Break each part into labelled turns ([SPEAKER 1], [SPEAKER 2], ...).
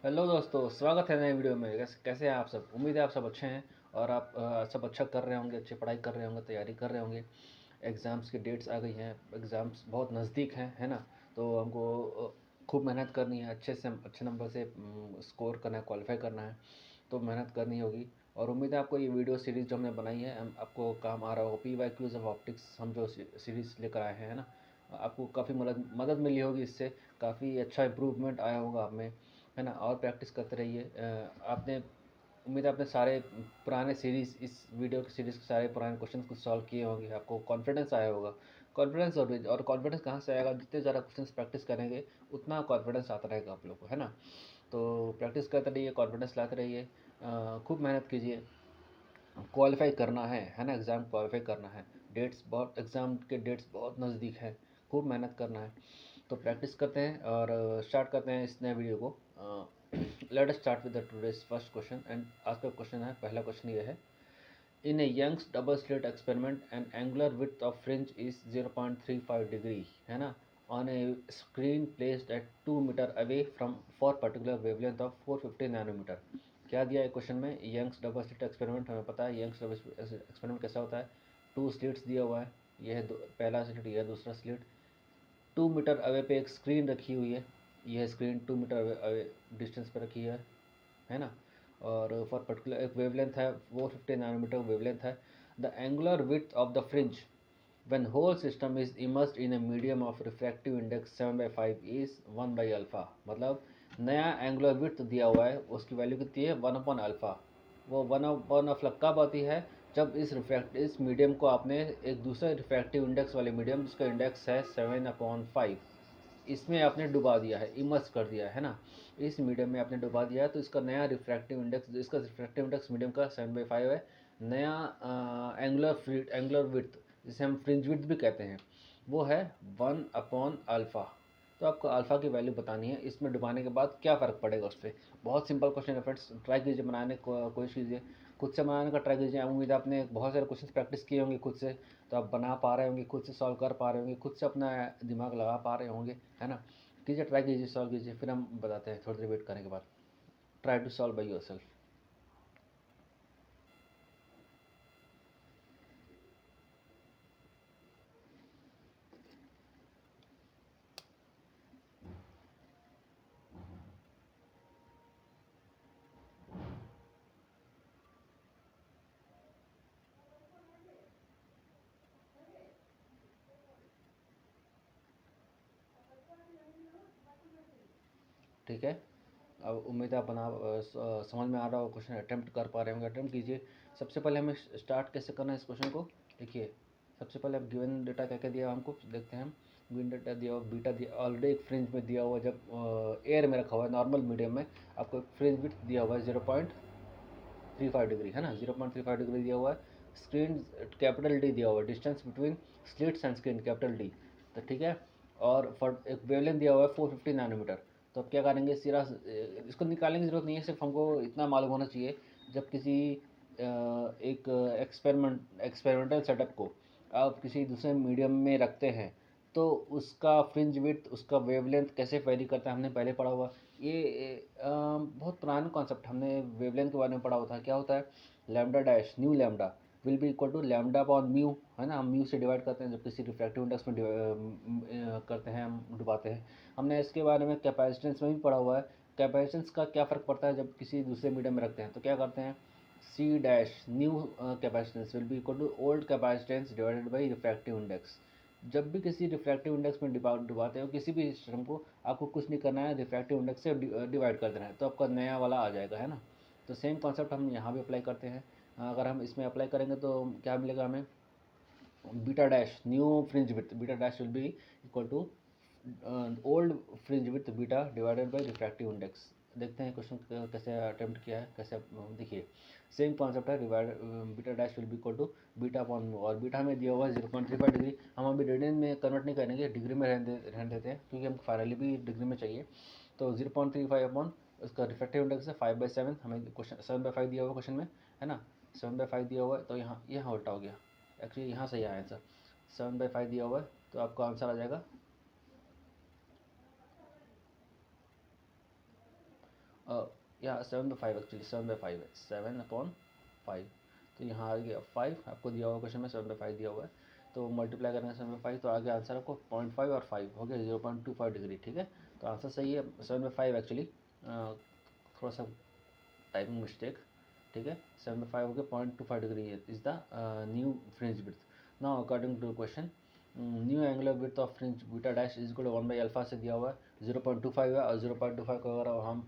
[SPEAKER 1] Hello दोस्तों, स्वागत है नए वीडियो में। कैसे हैं आप सब? उम्मीद है आप सब अच्छे हैं और आप सब अच्छा कर रहे होंगे, अच्छी पढ़ाई कर रहे होंगे, तैयारी कर रहे होंगे। एग्ज़ाम्स की डेट्स आ गई हैं, एग्ज़ाम्स बहुत नज़दीक हैं, है ना? तो हमको खूब मेहनत करनी है, अच्छे नंबर से स्कोर करना है, क्वालिफाई करना है। तो मेहनत करनी होगी और उम्मीद है आपको ये वीडियो सीरीज़ जो हमने बनाई है आपको काम आ रहा होगा। PYQs ऑफ ऑप्टिक्स हम जो सीरीज़ लेकर आए हैं, है ना? आपको काफ़ी मदद मिली होगी इससे, काफ़ी अच्छा इम्प्रूवमेंट आया होगा आप में, है ना? और प्रैक्टिस करते रहिए। आपने उम्मीद है आपने सारे पुराने सीरीज़, इस वीडियो की सीरीज़ के सारे पुराने क्वेश्चन को सॉल्व किए होंगे, आपको कॉन्फिडेंस आया होगा। कॉन्फिडेंस और कॉन्फिडेंस कहाँ से आएगा? जितने ज़्यादा क्वेश्चन प्रैक्टिस करेंगे उतना कॉन्फिडेंस आता रहेगा आप लोग को, है ना? तो प्रैक्टिस करते रहिए, कॉन्फिडेंस लाते रहिए, खूब मेहनत कीजिए। क्वालिफाई करना है ना? एग्ज़ाम क्वालिफाई करना है। एग्ज़ाम के डेट्स बहुत नज़दीक है, खूब मेहनत करना है। तो प्रैक्टिस करते हैं और स्टार्ट करते हैं इस नए वीडियो को। Let us start with the today's first question and आज का क्वेश्चन है, पहला क्वेश्चन ये है। In a Young's double slit experiment an angular width of fringe is 0.35 degree, है ना, on a screen placed at 2 metre away from for particular wavelength of 450 nanometre. क्या दिया है क्वेश्चन में? यंग्स डबल स्लिट एक्सपेरिमेंट, हमें पता है Young's double experiment कैसा होता है। टू स्लिट्स दिया हुआ है, यह है पहला स्लिट, यह है दूसरा स्लिट। 2 मीटर अवे पे एक स्क्रीन रखी हुई है, यह स्क्रीन 2 मीटर अवे डिस्टेंस पर रखी है ना? और फॉर पर्टिकुलर एक वेवलेंथ है, 450 नैनोमीटर वेवलेंथ है। The angular width of the fringe when whole system is immersed in a medium of refractive index 7/5 is 1/अल्फ़ा। मतलब नया एंगुलर विड्थ दिया हुआ है, उसकी वैल्यू कितनी है? 1/अल्फ़ा। वो 1/अल्फ़ा कब आती है? जब इस मीडियम को आपने एक दूसरे रिफ्रैक्टिव इंडेक्स वाले मीडियम, जिसका इंडेक्स है 7/5, इसमें आपने डुबा दिया है, इमर्स कर दिया है ना? इस मीडियम में आपने डुबा दिया है, तो इसका नया रिफ्रैक्टिव इंडेक्स, इसका रिफ्रैक्टिव इंडेक्स मीडियम का 7/5 है। नया एंगुलर विड्थ, जिसे हम फ्रिंज विड्थ भी कहते हैं, वो है 1/अल्फ़ा। तो आपको अल्फ़ा की वैल्यू बतानी है, इसमें डुबाने के बाद क्या फ़र्क पड़ेगा उस पर। बहुत सिंपल क्वेश्चन है फ्रेंड्स, ट्राई कीजिए बनाने को, कोशिश कीजिए, खुद से बनाने का ट्राई कीजिए। उम्मीद है आपने बहुत सारे क्वेश्चन प्रैक्टिस किए होंगे खुद से, तो आप बना पा रहे होंगे, खुद से सॉल्व कर पा रहे होंगे, खुद से अपना दिमाग लगा पा रहे होंगे, है ना? कीजिए, ट्राई कीजिए, सॉल्व कीजिए, फिर हम बताते हैं थोड़ी देर वेट करने के बाद। Try to solve by yourself. ठीक है, अब उम्मीद है आप समझ में आ रहा हो, क्वेश्चन अटेम्प्ट कर पा रहे होंगे, अटेम्प्ट कीजिए। सबसे पहले हमें स्टार्ट कैसे करना है इस क्वेश्चन को, देखिए। सबसे पहले अब गिवन डेटा क्या क्या दिया हुआ हमको देखते हैं हम। गिवन डेटा दिया हुआ, बीटा दिया ऑलरेडी एक फ्रिंज में दिया हुआ, जब एयर में रखा हुआ है नॉर्मल मीडियम में, आपको एक फ्रिंज विड्थ दिया हुआ है 0.35 डिग्री, है ना? 0.35 डिग्री दिया हुआ है। स्क्रीन कैपिटल डी दिया हुआ है, distance between slits and screen capital D, तो ठीक है। और फॉर एक वेवलेंथ दिया हुआ है 450 नैनोमीटर। तो अब क्या करेंगे, सिरा इसको निकालने की ज़रूरत नहीं है, सिर्फ हमको इतना मालूम होना चाहिए। जब किसी एक एक्सपेरिमेंटल सेटअप को आप किसी दूसरे मीडियम में रखते हैं, तो उसका फ्रिंज विड्थ, उसका वेवलेंथ कैसे वेरी करता है, हमने पहले पढ़ा हुआ। ये बहुत पुराना कॉन्सेप्ट, हमने वेवलेंथ के बारे में पढ़ा होता है। क्या होता है? Lambda dash new lambda will be equal to lambda upon mu, है ना? हम म्यू से डिवाइड करते हैं जब किसी रिफ्रैक्टिव इंडेक्स में करते हैं, हम डुबाते हैं। हमने इसके बारे में कैपेसिटेंस में भी पढ़ा हुआ है। कैपेसिटेंस का क्या फ़र्क पड़ता है जब किसी दूसरे मीडियम में रखते हैं, तो क्या करते हैं? C dash new capacitance will be equal to old capacitance divided by refractive index. जब भी किसी रिफ्रैक्टिव इंडेक्स में डुबाते हो किसी भी सिस्टम को, आपको कुछ नहीं करना है, रिफ्रैक्टिव इंडेक्स से डिवाइड कर देना है, तो आपका नया वाला आ जाएगा, है ना? तो सेम कॉन्सेप्ट हम यहाँ भी अप्लाई करते हैं। अगर हम इसमें अप्लाई करेंगे तो क्या मिलेगा हमें? Beta dash new fringe width, beta dash will be equal to old fringe width beta divided by refractive index. देखते हैं क्वेश्चन कैसे अटेम्प्ट किया है, कैसे। देखिए, सेम कॉन्सेप्ट है, divide beta dash will be equal to beta upon, और beta हमें दिया हुआ है 0.35 डिग्री। हम अभी रेडियन में कन्वर्ट नहीं करेंगे, डिग्री में रहने देते हैं, क्योंकि हमको फाइनली भी डिग्री में चाहिए। तो 0.35 अपॉन उसका रिफ्रैक्टिव इंडेक्स है 5/7, हमें क्वेश्चन 7/5 दिया हुआ क्वेश्चन में, है ना? 7/5 दिया हुआ है, तो यहाँ उल्टा हो गया, एक्चुअली यहाँ सही आया आंसर। 7/5 दिया हुआ है, तो आपका आंसर आ जाएगा। यहाँ 7/5 एक्चुअली 7/5 है, 7/5। तो यहाँ आ गया 5, आपको दिया हुआ क्वेश्चन में 7/5 दिया हुआ है, तो मल्टीप्लाई करेंगे 7/5 तो आगे आंसर आपको 0.5 और 5 हो गया 0.25 डिग्री। ठीक है, तो आंसर सही है 7/5 एक्चुअली, थोड़ा सा टाइपिंग मिस्टेक। ठीक है, 7/5 हो गया 0.25 degree is the new fringe width. Now according to question, new angular width of fringe beta dash is equal to 1/अल्फा से दिया हुआ है 0.25 है, और 0.25 को अगर हम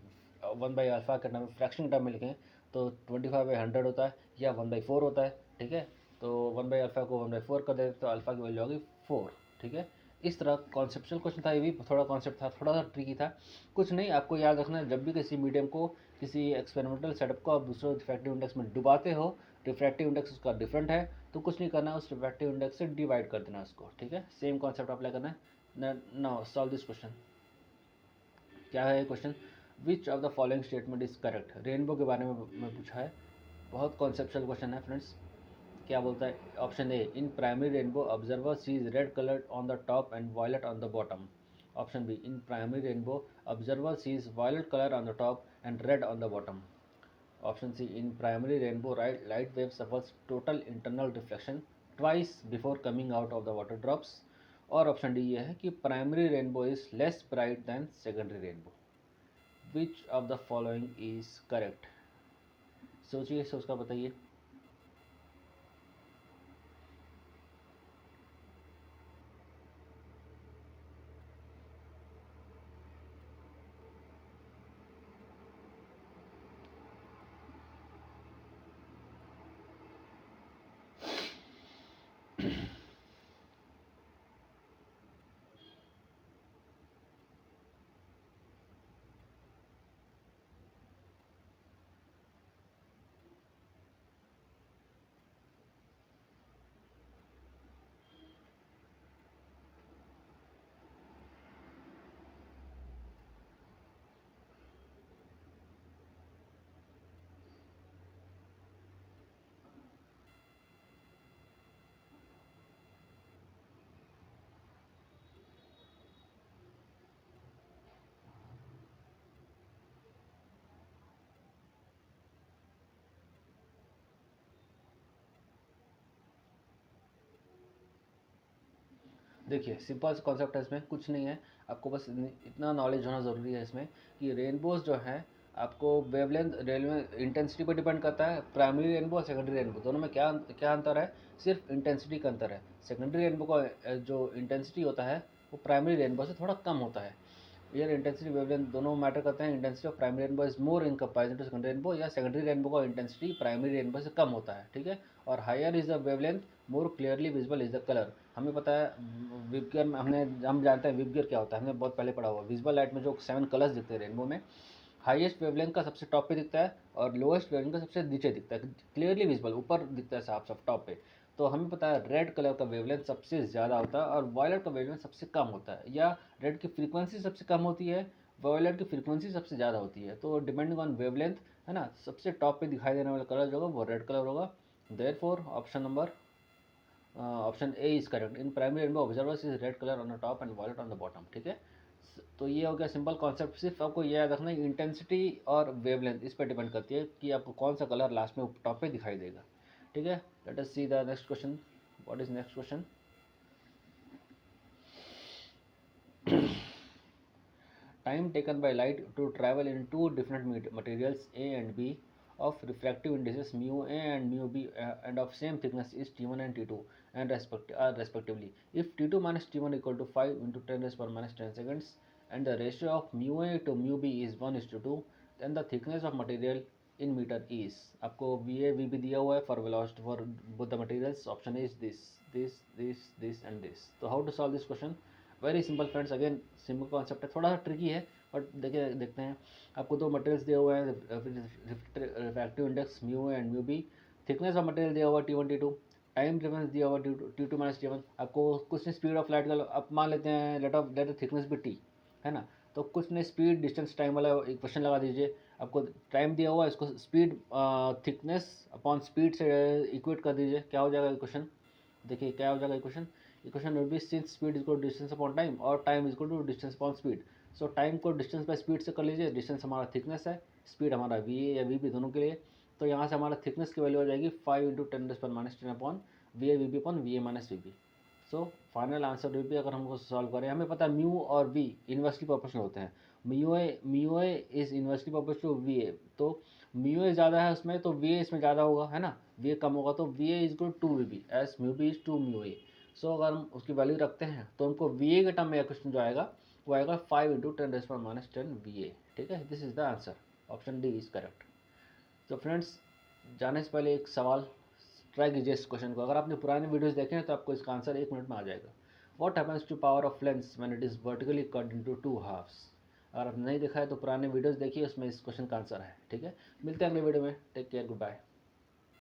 [SPEAKER 1] 1/अल्फा के टर्म फ्रैक्शन टर्म में लिखें तो 25/100 होता है या 1/4 होता है। ठीक है, तो 1/अल्फा को 1/4 कर देते तो अल्फा की वैल्यू होगी 4। ठीक है, इस तरह कॉन्सेप्चुअल क्वेश्चन था, ये भी थोड़ा कॉन्सेप्ट था, थोड़ा सा ट्रिकी था। कुछ नहीं, आपको याद रखना है जब भी किसी मीडियम को, किसी एक्सपेरिमेंटल सेटअप को आप दूसरे रिफ्रैक्टिव इंडेक्स में डुबाते हो, रिफ्रैक्टिव इंडेक्स उसका डिफरेंट है, तो कुछ नहीं करना है, उस रिफ्रैक्टिव इंडेक्स से डिवाइड कर देना उसको। ठीक है, सेम कॉन्सेप्ट अप्लाई करना है। Now solve this question. क्या है question, which of the following statement is correct. Rainbow के बारे में पूछा है, बहुत कॉन्सेप्चुअल क्वेश्चन है फ्रेंड्स। क्या बोलता है, option A, in primary rainbow observer sees red colour on the top and violet on the bottom. Option B, in primary rainbow observer sees violet colour on the top and red on the bottom. Option C, in primary rainbow light wave suffers total internal reflection twice before coming out of the water drops. और option D ये है कि primary rainbow is less bright than secondary rainbow. Which of the following is correct. सोचिए, सोच कर बताइए। देखिए, simple सा कॉन्सेप्ट है, इसमें कुछ नहीं है, आपको बस इतना नॉलेज होना ज़रूरी है इसमें कि रेनबोज जो हैं, आपको वेवलेंथ रेलवे इंटेंसिटी पर डिपेंड करता है। प्राइमरी रेनबो और सेकेंडरी रेनबो दोनों में क्या क्या अंतर है, सिर्फ इंटेंसिटी का अंतर है। सेकेंडरी रेनबो का जो इंटेंसिटी होता है वो प्राइमरी रेनबो से थोड़ा कम होता है। एयर इंटेंसिटी वेवलेंथ दोनों मैटर करते हैं। Intensity of primary rainbow is more in comparison to secondary rainbow, या सेकेंडरी रेनबो का इंटेंसिटी प्राइमरी रेनबो से कम होता है। ठीक है, और higher is the wavelength, more clearly visible is the colour. हमें पता है विबगियर में, हम जानते हैं विबगियर क्या होता है, हमने बहुत पहले पढ़ा हुआ। विजिबल लाइट में जो 7 कलर्स दिखते हैं रेनबो में, हाईएस्ट वेवलेंथ का सबसे टॉप पे दिखता है और लोएस्ट वेवलेंथ का सबसे नीचे दिखता है, क्लियरली विजिबल ऊपर दिखता है साफ साफ टॉप पे। तो हमें पता है रेड कलर का वेवलेंथ सबसे ज़्यादा होता है और वायलेट का वेवलेंथ सबसे कम होता है, या रेड की फ्रीक्वेंसी सबसे कम होती है, वायलेट की फ्रीक्वेंसी सबसे ज़्यादा होती है। तो डिपेंडिंग ऑन वेवलेंथ, है ना, सबसे टॉप पे दिखाई देने वाला कलर जो होगा वो रेड कलर होगा। Therefore option A is correct, in primary rainbow observers is red colour on the top and violet on the bottom. ठीक है, तो ये हो गया सिंपल कॉन्सेप्ट। सिर्फ आपको ये याद रखना है इंटेंसिटी और वेवलेंथ इस पर डिपेंड करती है कि आपको कौन सा कलर लास्ट में टॉप पे दिखाई देगा। ठीक है, let us see the next question. What is next question. Time taken by light to travel in two different materials A and B of refractive indices mu A and mu B and of same thickness is T1 and T2 and respectively. If T2 minus T1 equal to 5 into 10 raised power minus 10 seconds and the ratio of mu A to mu B is 1:2, then the thickness of material in meter is, आपको VA VB दिया हुआ है for velocity for both the materials. Option is this and this. तो how to solve this question? Very simple friends, again simple concept है, थोड़ा सा tricky है but देखिए देखते हैं। आपको दो मटेरियल्स दिए हुए हैं, refractive index mu and mu B, thickness of material दिया हुआ T1 T2, टाइम डिफरेंस दिया हुआ T2 माइनस T1। आपको कुछ ने स्पीड ऑफ लाइट का, आप मान लेते हैं लेट थिकनेस भी T है ना, तो कुछ ने स्पीड डिस्टेंस टाइम वाला इक्वेशन लगा दीजिए। आपको टाइम दिया हुआ है, इसको स्पीड थिकनेस अपॉन स्पीड से इक्वेट कर दीजिए, क्या हो जाएगा इक्वेशन। देखिए क्या हो जाएगा equation. Equation will be since speed is equal to distance upon time or time is equal to distance upon speed. So time को डिस्टेंस बाय स्पीड से कर लीजिए। डिस्टेंस हमारा थिकनेस है, स्पीड हमारा वी ए या वी बी दोनों के लिए। तो यहाँ से हमारा थिकनेस की वैल्यू हो जाएगी 5 into 10⁻10 upon V A V B upon V A minus V B. So final answer will be, अगर हमको सॉल्व करें, हमें पता है म्यू और वी इन्वर्सली प्रोपोर्शनल होते हैं। Mu A is inversely proportional to V A, तो म्यू ए ज़्यादा है उसमें तो वी ए इसमें ज़्यादा होगा, है ना। वी ए कम होगा तो V A is equal to V B as mu B is to mu A. So अगर हम उसकी वैल्यू रखते हैं तो हमको वी ए के टर्म में क्वेश्चन जो आएगा वो आएगा 5 इंटू 10⁻10 वी ए। ठीक है, this is the answer, option D is correct. तो फ्रेंड्स, जाने से पहले एक सवाल ट्राई कीजिए इस क्वेश्चन को। अगर आपने पुराने वीडियोस देखे हैं तो आपको इसका आंसर 1 मिनट में आ जाएगा। What happens to power of lens when it is vertically cut into 2 halves. अगर आपने नहीं देखा है तो पुराने वीडियोस देखिए, उसमें इस क्वेश्चन का आंसर है। ठीक है, मिलते हैं अगले वीडियो में। Take care, good bye.